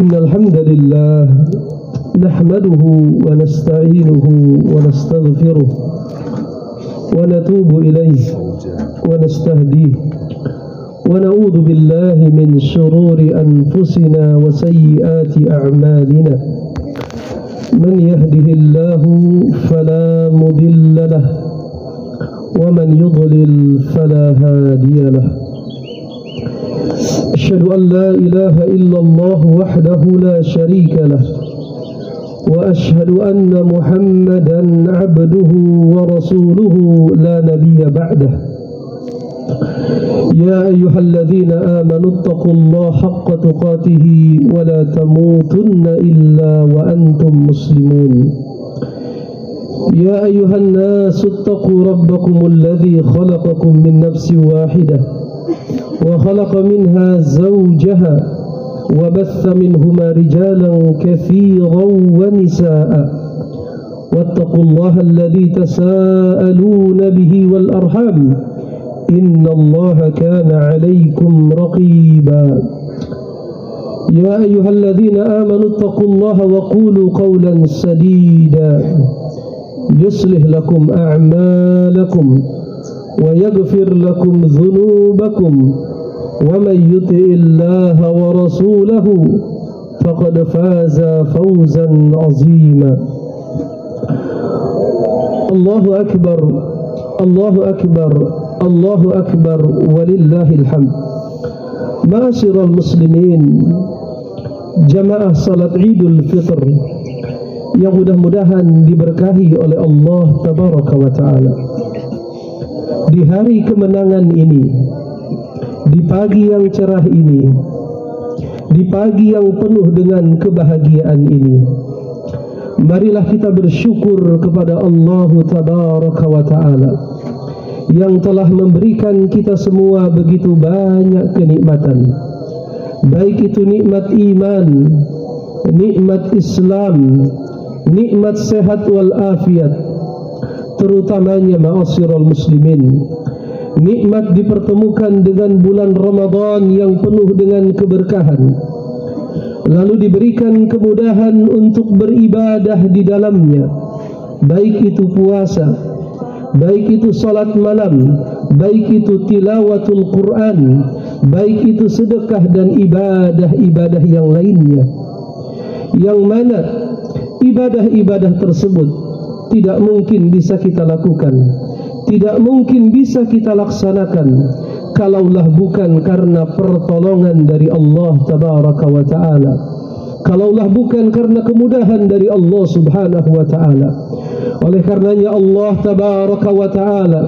إن الحمد لله نحمده ونستعينه ونستغفره ونتوب إليه ونستهديه ونعوذ بالله من شرور أنفسنا وسيئات أعمالنا من يهده الله فلا مضل له ومن يضلل فلا هادي له أشهد أن لا إله إلا الله وحده لا شريك له وأشهد أن محمدا عبده ورسوله لا نبي بعده يا أيها الذين آمنوا اتقوا الله حق تقاته ولا تموتن إلا وأنتم مسلمون يا أيها الناس اتقوا ربكم الذي خلقكم من نفس واحدة وخلق منها زوجها وبث منهما رجالا كثيرا ونساء واتقوا الله الذي تساءلون به والأرحام إن الله كان عليكم رقيبا يا أيها الذين آمنوا اتقوا الله وقولوا قولا سديدا يصلح لكم أعمالكم ويغفر لكم ذنوبكم ومن يطع الله ورسوله فقد فاز فوزا عظيما الله أكبر الله أكبر الله أكبر ولله الحمد. Ma'asyiral muslimin, jamaah salat Idul Fitr yang mudah-mudahan diberkahi oleh Allah tabaraka wa taala. Di hari kemenangan ini, di pagi yang cerah ini, di pagi yang penuh dengan kebahagiaan ini, marilah kita bersyukur kepada Allah tabaraka wa ta'ala yang telah memberikan kita semua begitu banyak kenikmatan, baik itu nikmat iman, nikmat Islam, nikmat sehat wal afiat, terutamanya ma'asyiral muslimin, nikmat dipertemukan dengan bulan Ramadan yang penuh dengan keberkahan, lalu diberikan kemudahan untuk beribadah di dalamnya, baik itu puasa, baik itu salat malam, baik itu tilawatul Quran, baik itu sedekah dan ibadah-ibadah yang lainnya, yang mana ibadah-ibadah tersebut tidak mungkin bisa kita lakukan, tidak mungkin bisa kita laksanakan kalaulah bukan karena pertolongan dari Allah tabaraka wa ta'ala, kalaulah bukan karena kemudahan dari Allah subhanahu wa ta'ala. Oleh karenanya Allah tabaraka wa ta'ala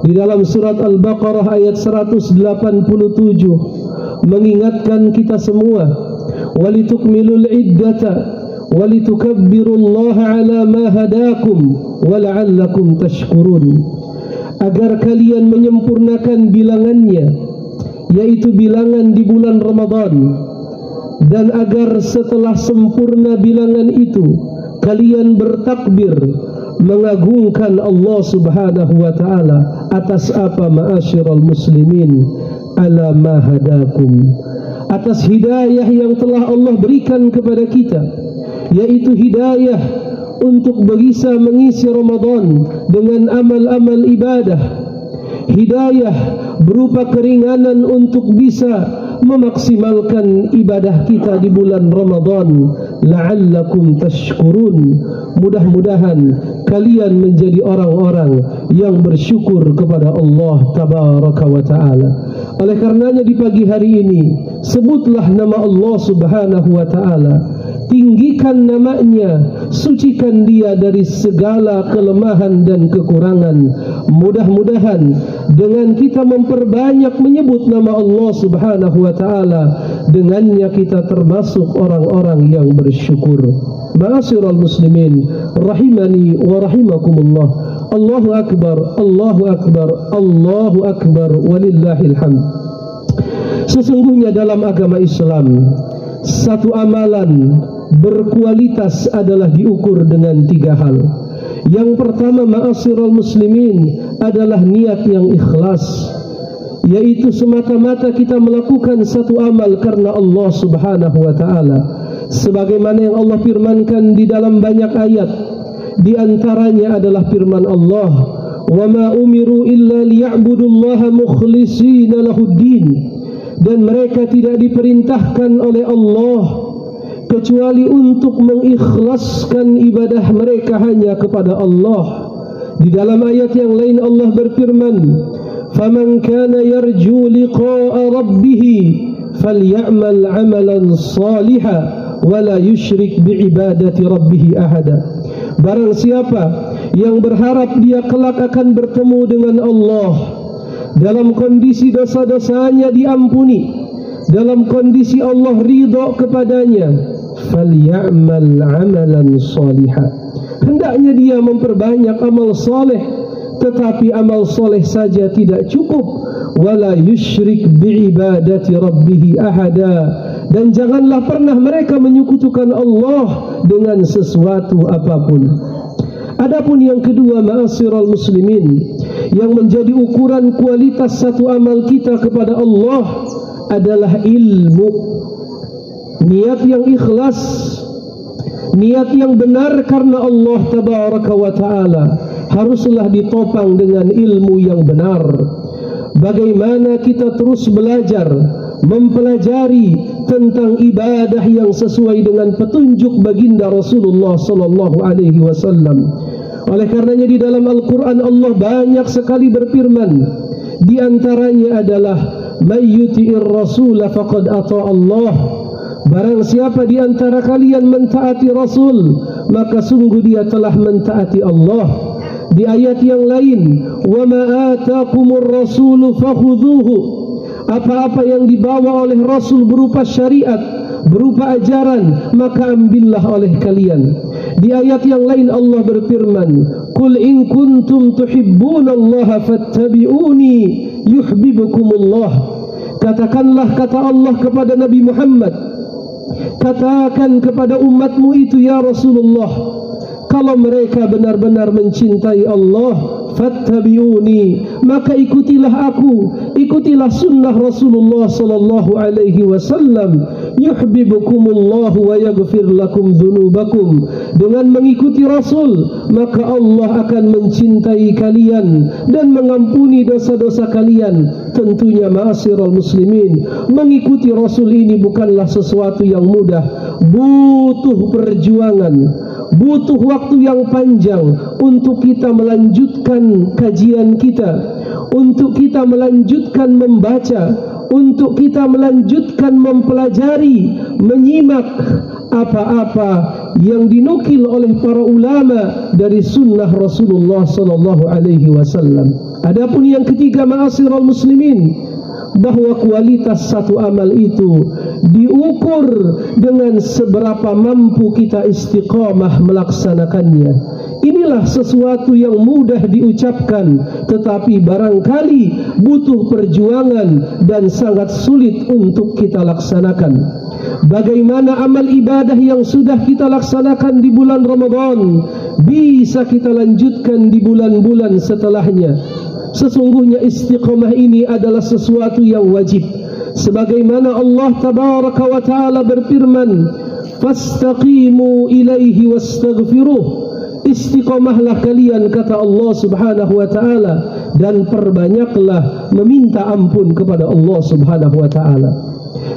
di dalam surat Al-Baqarah ayat 187 mengingatkan kita semua, walitukmilul iddata walitukabbirullaha ala ma hadakum wala'allakum tashkurun, agar kalian menyempurnakan bilangannya, yaitu bilangan di bulan Ramadan, dan agar setelah sempurna bilangan itu kalian bertakbir mengagungkan Allah subhanahu wa ta'ala atas apa ma'asyiral muslimin, ala ma hadakum, atas hidayah yang telah Allah berikan kepada kita, yaitu hidayah untuk bisa mengisi Ramadan dengan amal-amal ibadah, hidayah berupa keringanan untuk bisa memaksimalkan ibadah kita di bulan Ramadan, la'allakum tashkurun, mudah-mudahan kalian menjadi orang-orang yang bersyukur kepada Allah tabaraka wa ta'ala. Oleh karenanya di pagi hari ini sebutlah nama Allah subhanahu wa ta'ala, tinggikan namanya, sucikan dia dari segala kelemahan dan kekurangan. Mudah-mudahan dengan kita memperbanyak menyebut nama Allah subhanahu wa ta'ala, dengannya kita termasuk orang-orang yang bersyukur. Ma'asyiral muslimin rahimani wa rahimakumullah, Allahu akbar, Allahu akbar, Allahu akbar walillahil hamd. Sesungguhnya dalam agama Islam satu amalan berkualitas adalah diukur dengan tiga hal. Yang pertama ma'asyiral muslimin adalah niat yang ikhlas, yaitu semata-mata kita melakukan satu amal karena Allah Subhanahu wa ta'ala, sebagaimana yang Allah firmankan di dalam banyak ayat. Di antaranya adalah firman Allah, wa ma umiru illa liya'budullaha mukhlishina lahuddin, dan mereka tidak diperintahkan oleh Allah kecuali untuk mengikhlaskan ibadah mereka hanya kepada Allah. Di dalam ayat yang lain Allah berfirman, faman kana yarju liqa'a rabbih falyamal 'amalan shalihan wa la yusyrik bi'ibadati rabbih ahada. Barang siapa yang berharap dia kelak akan bertemu dengan Allah dalam kondisi dosa-dosanya diampuni, dalam kondisi Allah ridha kepadanya, falyamal 'amalan shalihan, hendaknya dia memperbanyak amal soleh. Tetapi amal soleh saja tidak cukup. Wala yusyrik bi'ibadati rabbih ahada, dan janganlah pernah mereka menyekutukan Allah dengan sesuatu apapun. Adapun yang kedua, ma'asyiral muslimin, yang menjadi ukuran kualitas satu amal kita kepada Allah adalah ilmu. Niat yang ikhlas, niat yang benar karena Allah tabaraka wa ta'ala haruslah ditopang dengan ilmu yang benar. Bagaimana kita terus belajar, mempelajari tentang ibadah yang sesuai dengan petunjuk baginda Rasulullah sallallahu alaihi wasallam. Oleh karenanya di dalam Al-Quran Allah banyak sekali berfirman. Di antaranya adalah may yuti'ir rasul faqad ata Allah. Barang siapa di antara kalian mentaati Rasul, maka sungguh dia telah mentaati Allah. Di ayat yang lain, wa ma ataakumur rasulu fakhudhuhu, apa-apa yang dibawa oleh Rasul berupa syariat, berupa ajaran, maka ambillah oleh kalian. Di ayat yang lain Allah berfirman, qul in kuntum tuhibbunallaha fattabi'uni yuhibbukumullah. Katakanlah, kata Allah kepada Nabi Muhammad, katakan kepada umatmu itu ya Rasulullah, kalau mereka benar-benar mencintai Allah, fattabi'uni, maka ikutilah aku, ikutilah sunnah Rasulullah sallallahu alaihi wasallam. Yuhibbukumullahu wa yaghfir lakum dzunubakum. Dengan mengikuti Rasul, maka Allah akan mencintai kalian dan mengampuni dosa-dosa kalian. Tentunya ma'asyiral muslimin, mengikuti Rasul ini bukanlah sesuatu yang mudah, butuh perjuangan, butuh waktu yang panjang untuk kita melanjutkan kajian kita, untuk kita melanjutkan membaca, untuk kita melanjutkan mempelajari, menyimak apa-apa yang dinukil oleh para ulama dari sunnah Rasulullah sallallahu alaihi wasallam. Adapun yang ketiga, ma'asyiral muslimin, bahwa kualitas satu amal itu diukur dengan seberapa mampu kita istiqamah melaksanakannya. Inilah sesuatu yang mudah diucapkan, tetapi barangkali butuh perjuangan dan sangat sulit untuk kita laksanakan. Bagaimana amal ibadah yang sudah kita laksanakan di bulan Ramadan bisa kita lanjutkan di bulan-bulan setelahnya? Sesungguhnya istiqamah ini adalah sesuatu yang wajib. Sebagaimana Allah tabaraka wa ta'ala berfirman, fastaqimu ilaihi wastaghfiruh. Istiqamahlah kalian, kata Allah subhanahu wa ta'ala, dan perbanyaklah meminta ampun kepada Allah subhanahu wa ta'ala.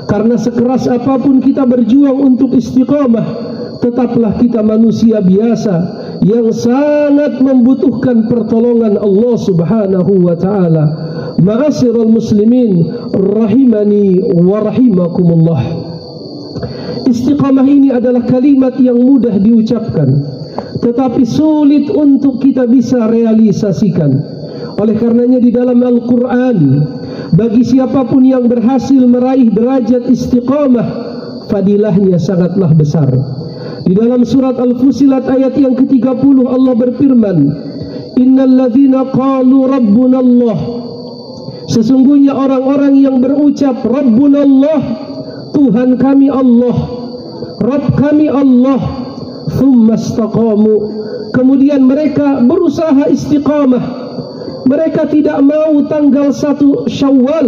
Karena sekeras apapun kita berjuang untuk istiqamah, tetaplah kita manusia biasa yang sangat membutuhkan pertolongan Allah subhanahu wa ta'ala. Ma'asyiral muslimin, rahimani wa rahimakumullah. Istiqamah ini adalah kalimat yang mudah diucapkan, tetapi sulit untuk kita bisa realisasikan. Oleh karenanya di dalam Al-Quran, bagi siapapun yang berhasil meraih derajat istiqamah, fadilahnya sangatlah besar. Di dalam surat Al-Fusilat ayat yang ke-30 Allah berfirman, innal ladzina qalu rabbunallah, sesungguhnya orang-orang yang berucap rabbunallah, Tuhan kami Allah, Rabb kami Allah, thumma istaqamu, kemudian mereka berusaha istiqamah, Mereka tidak mau tanggal 1 Syawal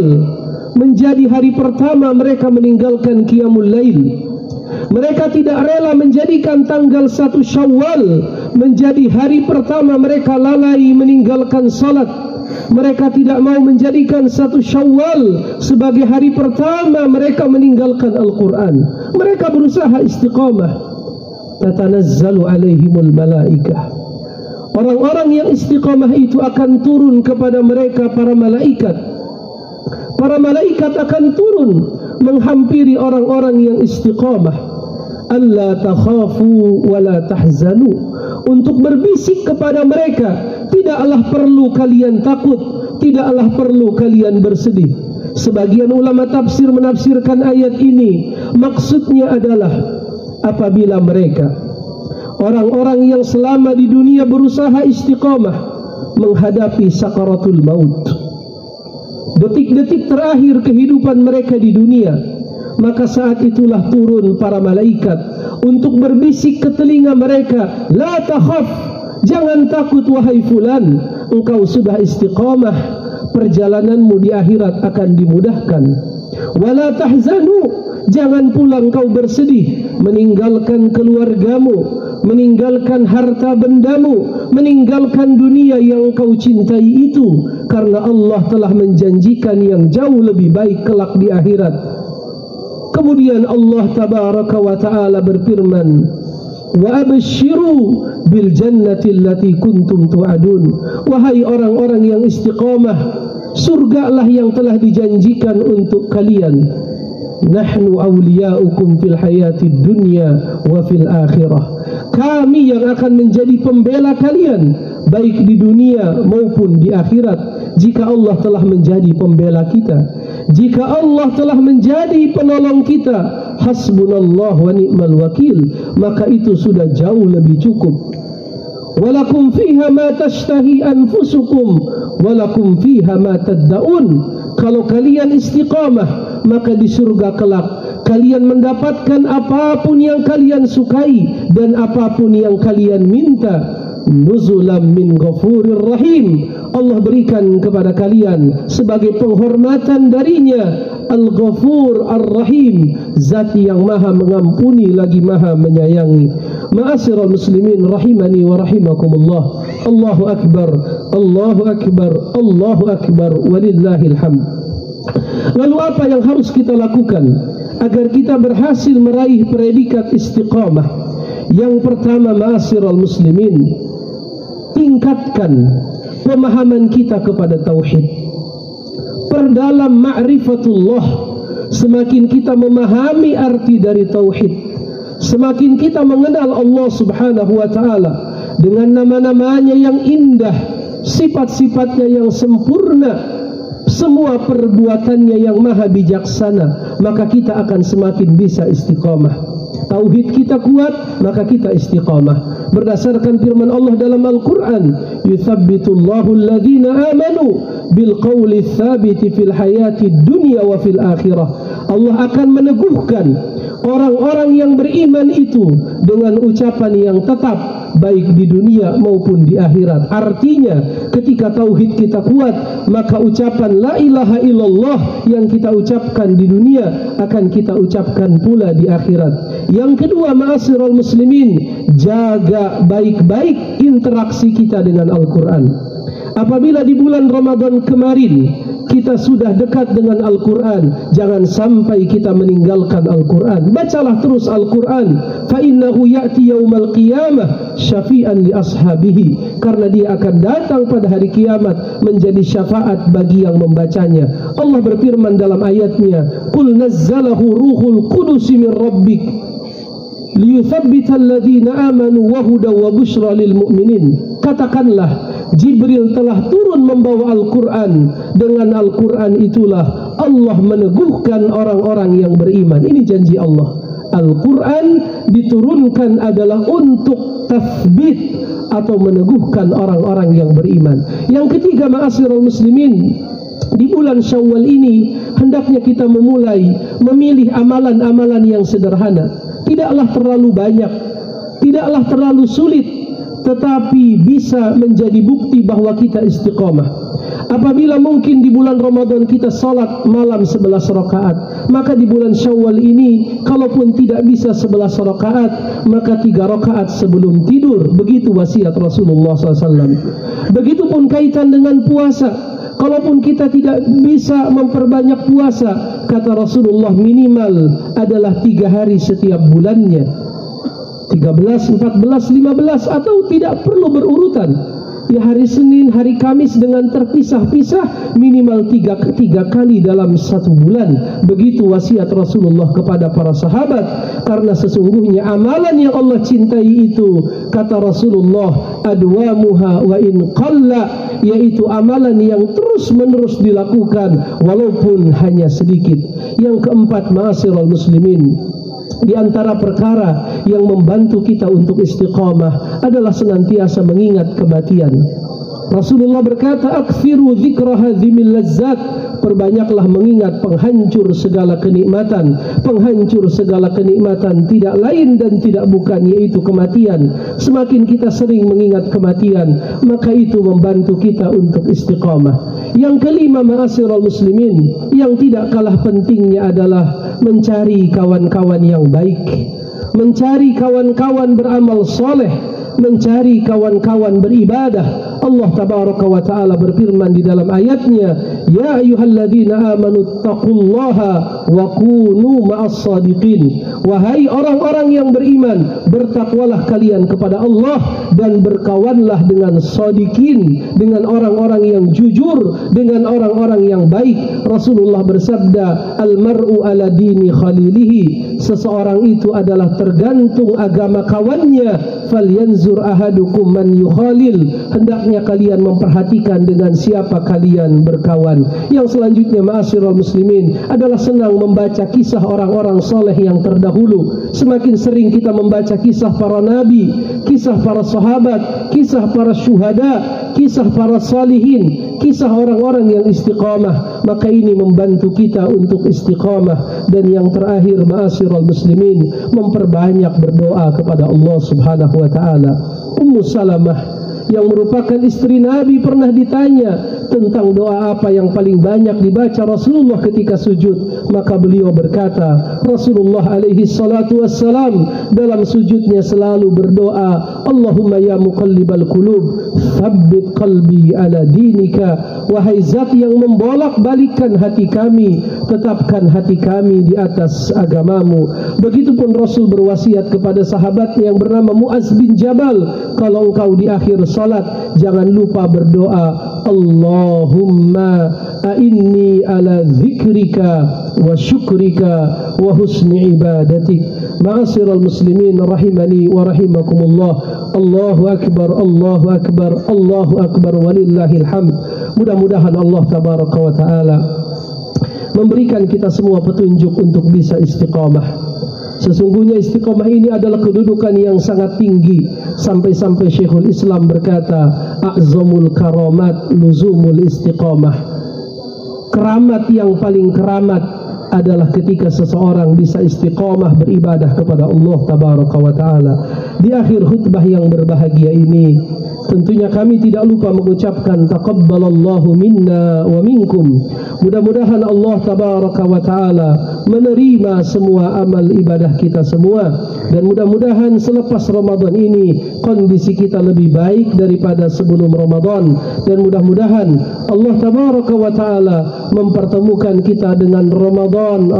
menjadi hari pertama mereka meninggalkan qiyamul lail. Mereka tidak rela menjadikan tanggal 1 Syawal menjadi hari pertama mereka lalai meninggalkan salat. Mereka tidak mau menjadikan 1 Syawal sebagai hari pertama mereka meninggalkan Al-Quran. Mereka berusaha istiqamah. Tatanazzalu alaihimul malaikah. Orang-orang yang istiqamah itu akan turun kepada mereka para malaikat. Para malaikat akan turun menghampiri orang-orang yang istiqamah. Alla takhafu wa la tahzanu. Untuk berbisik kepada mereka, tidaklah perlu kalian takut, tidaklah perlu kalian bersedih. Sebagian ulama tafsir menafsirkan ayat ini, maksudnya adalah apabila mereka, orang-orang yang selama di dunia berusaha istiqamah menghadapi sakaratul maut, detik-detik terakhir kehidupan mereka di dunia, maka saat itulah turun para malaikat untuk berbisik ke telinga mereka, la takhaf, jangan takut wahai fulan, engkau sudah istiqamah, perjalananmu di akhirat akan dimudahkan. Wala tahzanu, jangan pula engkau bersedih meninggalkan keluargamu, meninggalkan harta bendamu, meninggalkan dunia yang kau cintai itu, karena Allah telah menjanjikan yang jauh lebih baik kelak di akhirat. Kemudian Allah tabaraka wa ta'ala berfirman, wa abshiru bil jannati allati kuntum tu'adun. Wahai orang-orang yang istiqamah, surgalah yang telah dijanjikan untuk kalian. Nahnu awliya'ukum fil hayatid dunya wa fil akhirah. Kami yang akan menjadi pembela kalian baik di dunia maupun di akhirat. Jika Allah telah menjadi pembela kita, jika Allah telah menjadi penolong kita, hasbunallah wa ni'mal wakil, maka itu sudah jauh lebih cukup. Walakum fiha ma tashtahi anfusukum walakum fiha ma taddaun. Kalau kalian istiqamah, maka di surga kelak kalian mendapatkan apapun yang kalian sukai dan apapun yang kalian minta. Nuzulam min ghafurir rahim. Allah berikan kepada kalian sebagai penghormatan darinya, Al-Ghafur Ar-Rahim, zat yang maha mengampuni lagi maha menyayangi. Ma'asyiral muslimin rahimani wa rahimakumullah. Allahu akbar, Allahu akbar, Allahu akbar, walillahil hamd. Lalu apa yang harus kita lakukan agar kita berhasil meraih predikat istiqamah? Yang pertama, ma'asyiral muslimin, tingkatkan pemahaman kita kepada tauhid. Perdalam ma'rifatullah. Semakin kita memahami arti dari tauhid, semakin kita mengenal Allah subhanahu wa ta'ala dengan nama-namanya yang indah, sifat-sifatnya yang sempurna, semua perbuatannya yang maha bijaksana, maka kita akan semakin bisa istiqamah. Tauhid kita kuat, maka kita istiqamah. Berdasarkan firman Allah dalam Al-Quran, yuthabbitullahu alladhina amanu bil qawli tsabiti fil hayati dunya wa fil akhirah. Allah akan meneguhkan orang-orang yang beriman itu dengan ucapan yang tetap, baik di dunia maupun di akhirat. Artinya, ketika tauhid kita kuat, maka ucapan la ilaha illallah yang kita ucapkan di dunia akan kita ucapkan pula di akhirat. Yang kedua, ma'asyiral muslimin, jaga baik-baik interaksi kita dengan Al-Quran. Apabila di bulan Ramadan kemarin kita sudah dekat dengan Al-Quran, jangan sampai kita meninggalkan Al-Quran. Bacalah terus Al-Quran. Fa innahu ya'ti yaumal qiyamah syafi'an li ashabihi. Karena dia akan datang pada hari kiamat menjadi syafaat bagi yang membacanya. Allah berfirman dalam ayatnya, Qul nazzalahu ruhul qudusi min rabbik liyuthabbital ladhina amanu wa hudaw wa bushra lil mu'minin. Katakanlah, Jibril telah turun membawa Al-Quran. Dengan Al-Quran itulah Allah meneguhkan orang-orang yang beriman. Ini janji Allah. Al-Quran diturunkan adalah untuk tathbit atau meneguhkan orang-orang yang beriman. Yang ketiga, ma'asyiral muslimin, di bulan Syawal ini hendaknya kita memilih amalan-amalan yang sederhana. Tidaklah terlalu banyak, tidaklah terlalu sulit, tetapi bisa menjadi bukti bahwa kita istiqamah. Apabila mungkin di bulan Ramadan kita salat malam 11 rakaat, maka di bulan Syawal ini kalaupun tidak bisa 11 rakaat, maka 3 rakaat sebelum tidur. Begitu wasiat Rasulullah SAW. Begitupun kaitan dengan puasa. Kalaupun kita tidak bisa memperbanyak puasa, kata Rasulullah, minimal adalah 3 hari setiap bulannya, 13, 14, 15, atau tidak perlu berurutan. Di hari Senin, hari Kamis dengan terpisah-pisah, minimal 3 kali dalam 1 bulan. Begitu wasiat Rasulullah kepada para sahabat. Karena sesungguhnya amalan yang Allah cintai itu, kata Rasulullah, adwamuha wa in qalla, yaitu amalan yang terus-menerus dilakukan walaupun hanya sedikit. Yang keempat, ma'asyiral muslimin, di antara perkara yang membantu kita untuk istiqamah adalah senantiasa mengingat kematian. Rasulullah berkata, akthiru dzikra hadzimil lazzat, perbanyaklah mengingat penghancur segala kenikmatan. Penghancur segala kenikmatan tidak lain dan tidak bukan yaitu kematian. Semakin kita sering mengingat kematian, maka itu membantu kita untuk istiqamah. Yang kelima, ma'asyiral muslimin, yang tidak kalah pentingnya adalah mencari kawan-kawan yang baik, mencari kawan-kawan beramal soleh, mencari kawan-kawan beribadah. Allah tabaraka wa ta'ala berfirman di dalam ayatnya, ya ayyuhalladzina amanu taqullaha wa kunu ma'as sadiqin. Wahai orang-orang yang beriman, bertakwalah kalian kepada Allah dan berkawanlah dengan sadiqin, dengan orang-orang yang jujur, dengan orang-orang yang baik. Rasulullah bersabda, al-mar'u ala dini khalilihi, seseorang itu adalah tergantung agama kawannya. Falyanzur ahadukum man yukhalil, hendaknya kalian memperhatikan dengan siapa kalian berkawan. Yang selanjutnya, ma'asyiral muslimin, adalah senang membaca kisah orang-orang soleh yang terdahulu. Semakin sering kita membaca kisah para nabi, kisah para sahabat, kisah para syuhada, kisah para salihin, kisah orang-orang yang istiqamah, maka ini membantu kita untuk istiqamah. Dan yang terakhir, ma'asyiral muslimin, memperbanyak berdoa kepada Allah Subhanahu wa ta'ala. Ummu Salamah yang merupakan istri Nabi pernah ditanya tentang doa apa yang paling banyak dibaca Rasulullah ketika sujud. Maka beliau berkata, Rasulullah alaihi salatu wassalam dalam sujudnya selalu berdoa, Allahumma ya muqallibal qulub, tsabbit qalbi ala dinika. Wahai zat yang membolak-balikkan hati kami, tetapkan hati kami di atas agamamu. Begitupun Rasul berwasiat kepada sahabatnya yang bernama Mu'az bin Jabal, kalau engkau di akhir salat jangan lupa berdoa, Allahumma a'inni ala dzikrika wa syukrika wa husni ibadatik. Ma'asyiral muslimin rahimani wa rahimakumullah. Allahu akbar, Allahu akbar, Allahu akbar, walillahil hamd. Mudah-mudahan Allah tabaraka wa ta'ala memberikan kita semua petunjuk untuk bisa istiqamah. Sesungguhnya istiqamah ini adalah kedudukan yang sangat tinggi. Sampai-sampai Syekhul Islam berkata, a'zamul karamat luzumul istiqamah. Keramat yang paling keramat adalah ketika seseorang bisa istiqamah beribadah kepada Allah tabaraka wa ta'ala. Di akhir khutbah yang berbahagia ini, tentunya kami tidak lupa mengucapkan taqabbalallahu minna wa minkum. Mudah-mudahan Allah tabaraka wa ta'ala menerima semua amal ibadah kita semua. Dan mudah-mudahan selepas Ramadan ini kondisi kita lebih baik daripada sebelum Ramadan. Dan mudah-mudahan Allah tabaraka wa ta'ala mempertemukan kita dengan Ramadan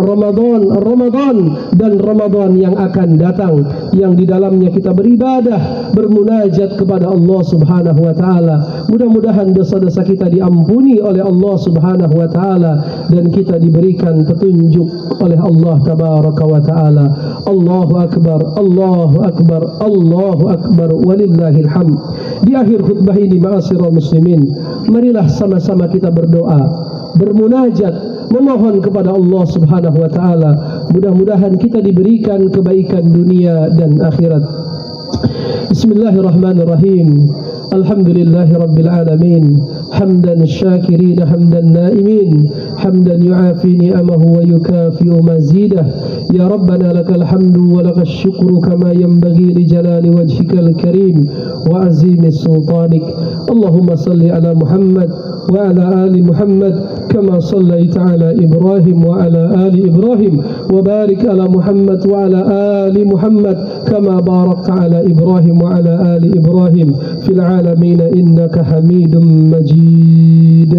dan Ramadan yang akan datang, yang di dalamnya kita beribadah, bermunajat kepada Allah Subhanahu wa ta'ala. Mudah-mudahan dosa-dosa kita diampuni oleh Allah Subhanahu wa ta'ala dan kita diberikan petunjuk oleh Allah tabaraka wa ta'ala. Allahu akbar, Allahu akbar, Allahu akbar, walillahil hamd. Di akhir khutbah ini, ma'asyiral muslimin, marilah sama-sama kita berdoa, bermunajat, memohon kepada Allah Subhanahu wa ta'ala. Mudah-mudahan kita diberikan kebaikan dunia dan akhirat. Bismillahirrahmanirrahim. Alhamdulillahi rabbil alamin. Hamdan syakirin, hamdan naimin, hamdan yu'afi ni'amahu wa yukafi'u mazidah. Ya Rabbana lakal hamdu wa lakal syukru kama yanbaghi li jalali wajhikal karim wa azimi sultanik. Allahumma salli ala Muhammad وعلى آل محمد كما صليت على إبراهيم وعلى آل إبراهيم وبارك على محمد وعلى آل محمد كما باركت على إبراهيم وعلى آل إبراهيم في العالمين إنك حميد مجيد.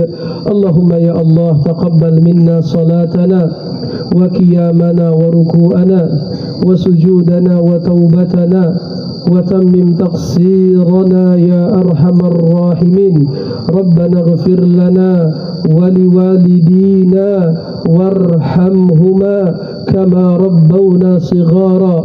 اللهم يا الله تقبل منا صلاتنا وقيامنا وركوعنا وسجودنا وتوبتنا وتمم تقصيرنا يا أرحم الراحمين. ربنا اغفر لنا ولوالدينا وارحمهما كما ربونا صغارا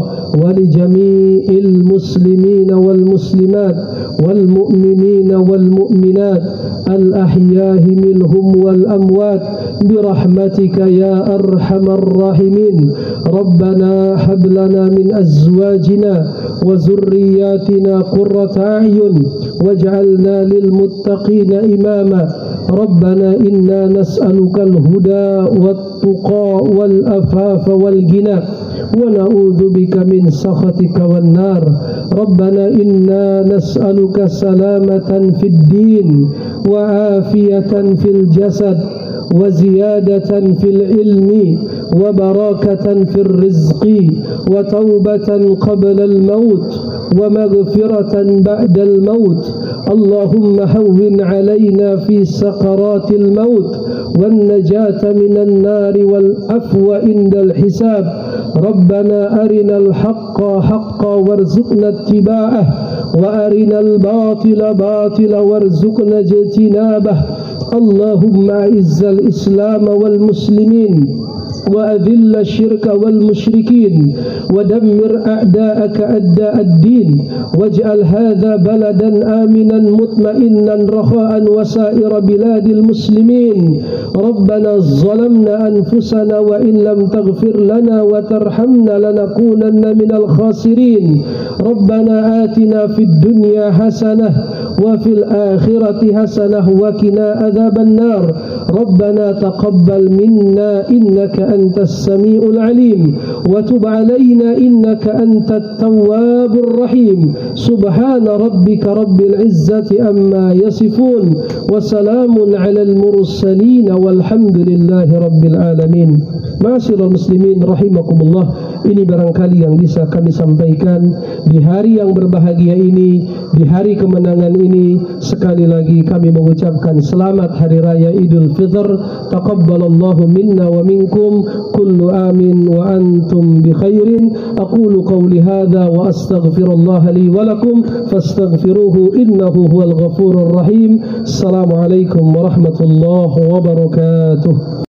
ولجميع المسلمين والمسلمات والمؤمنين والمؤمنات الأحياء منهم والأموات برحمتك يا أرحم الراحمين. ربنا هب لنا من أزواجنا وذرياتنا قرة أعين واجعلنا للمتقين إماما. ربنا إنا نسألك الهدى والتقى والأفاف والغنى ونعوذ بك من سخطك والنار. ربنا إنا نسألك سلامة في الدين وعافية في الجسد وزيادة في العلم وبركة في الرزق وتوبة قبل الموت ومغفرة بعد الموت. اللهم هون علينا في سكرات الموت والنجاة من النار والعفو عند الحساب. ربنا أرنا الحق حقا وارزقنا اتباعه وأرنا الباطل باطلا وارزقنا اجتنابه. اللهم أعز الإسلام والمسلمين وأذل الشرك والمشركين ودمر أعداءك أعداء الدين واجعل هذا بلدا آمنا مطمئنا رخاء وسائر بلاد المسلمين. ربنا ظلمنا أنفسنا وإن لم تغفر لنا وترحمنا لنكونن من الخاسرين. ربنا آتنا في الدنيا حسنة وفي الآخرة حسنة وقنا عذاب النار. ربنا تقبل منا إنك أنت السميع العليم وتب علينا إنك أنت التواب الرحيم. سبحان ربك رب العزة عما يصفون وسلام على المرسلين والحمد لله رب العالمين. Ma'asyiral muslimin rahimakumullah, ini barangkali yang bisa kami sampaikan di hari yang berbahagia ini, di hari kemenangan ini. Sekali lagi kami mengucapkan selamat hari raya Idul Fitr. Taqabbalallahu minna wa minkum, kullu amin wa antum bi khairin. Aqulu qawli hadha wa astaghfirullaha li wa lakum fastaghfiruhu innahu huwal ghafurur rahim. Assalamualaikum warahmatullahi wabarakatuh.